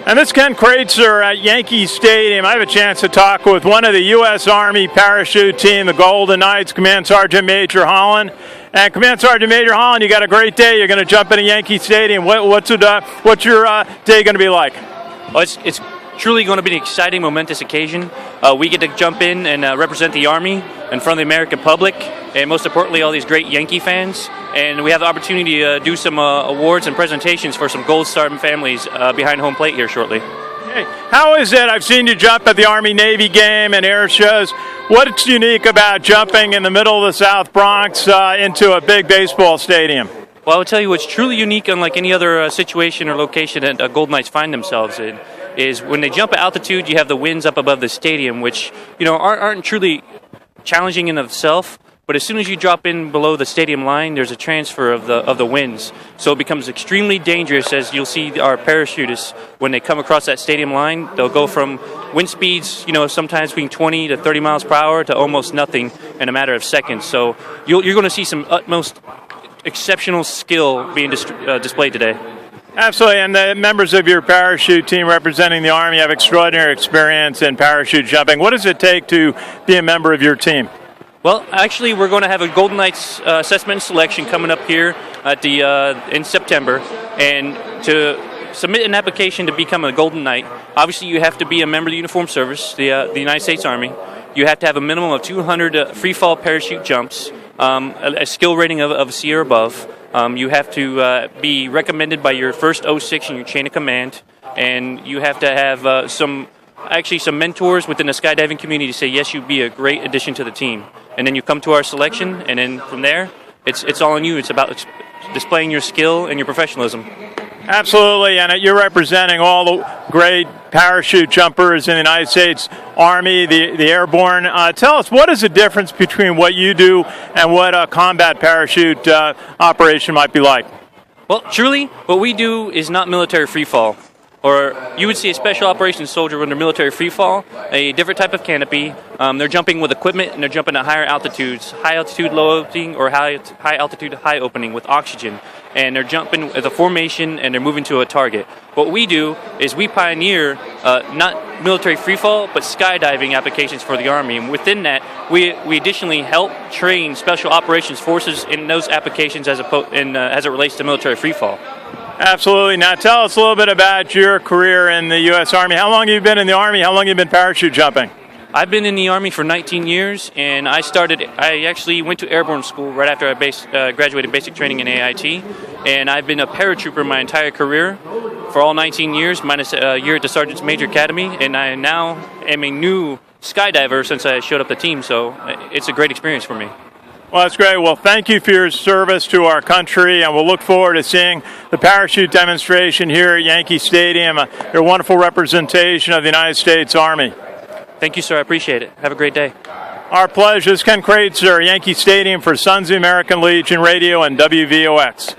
And this is Ken Kraetzer at Yankee Stadium. I have a chance to talk with one of the U.S. Army parachute team, the Golden Knights, Command Sergeant Major Holland. And Command Sergeant Major Holland, you got a great day. You're going to jump into Yankee Stadium. What's your day going to be like? Well, it's truly going to be an exciting, momentous occasion. We get to jump in and represent the Army in front of the American public, and most importantly, all these great Yankee fans. And we have the opportunity to do some awards and presentations for some Gold Star families behind home plate here shortly. Hey, how is it? I've seen you jump at the Army-Navy game and air shows. What's unique about jumping in the middle of the South Bronx into a big baseball stadium? Well, I would tell you what's truly unique, unlike any other situation or location that Golden Knights find themselves in, is when they jump at altitude, you have the winds up above the stadium, which aren't truly challenging in of itself. But as soon as you drop in below the stadium line, there's a transfer of the winds. So it becomes extremely dangerous, as you'll see our parachutists, when they come across that stadium line, they'll go from wind speeds, sometimes between 20 to 30 miles per hour to almost nothing in a matter of seconds. So you're going to see some utmost exceptional skill being displayed today. Absolutely, and the members of your parachute team representing the Army have extraordinary experience in parachute jumping. What does it take to be a member of your team? Well, actually, we're going to have a Golden Knights assessment and selection coming up here at in September. And to submit an application to become a Golden Knight, obviously you have to be a member of the Uniformed Service, the United States Army. You have to have a minimum of 200 free-fall parachute jumps, a skill rating of a C or above. You have to be recommended by your first 06 in your chain of command, and you have to have some mentors within the skydiving community to say, yes, you'd be a great addition to the team. And then you come to our selection, and then from there, it's all on you. It's about displaying your skill and your professionalism. Absolutely, and you're representing all the great parachute jumpers in the United States Army, the airborne. Tell us, what is the difference between what you do and what a combat parachute operation might be like? Well, truly, what we do is not military freefall. Or you would see a special operations soldier under military freefall, a different type of canopy. They're jumping with equipment, and they're jumping at higher altitudes, high altitude, low opening, or high altitude, high opening with oxygen. And they're jumping as a formation, and they're moving to a target. What we do is we pioneer not military freefall, but skydiving applications for the Army. And within that, we additionally help train special operations forces in those applications as it relates to military freefall. Absolutely. Now tell us a little bit about your career in the U.S. Army. How long have you been in the Army? How long have you been parachute jumping? I've been in the Army for 19 years, and I actually went to airborne school right after I graduated basic training in AIT, and I've been a paratrooper my entire career for all 19 years, minus a year at the Sergeant's Major Academy, and I now am a new skydiver since I showed up the team, so it's a great experience for me. Well, that's great. Well, thank you for your service to our country, and we'll look forward to seeing the parachute demonstration here at Yankee Stadium. Your wonderful representation of the United States Army. Thank you, sir. I appreciate it. Have a great day. Our pleasure. This is Ken Kraetzer, Yankee Stadium for Sons of the American Legion Radio and WVOX.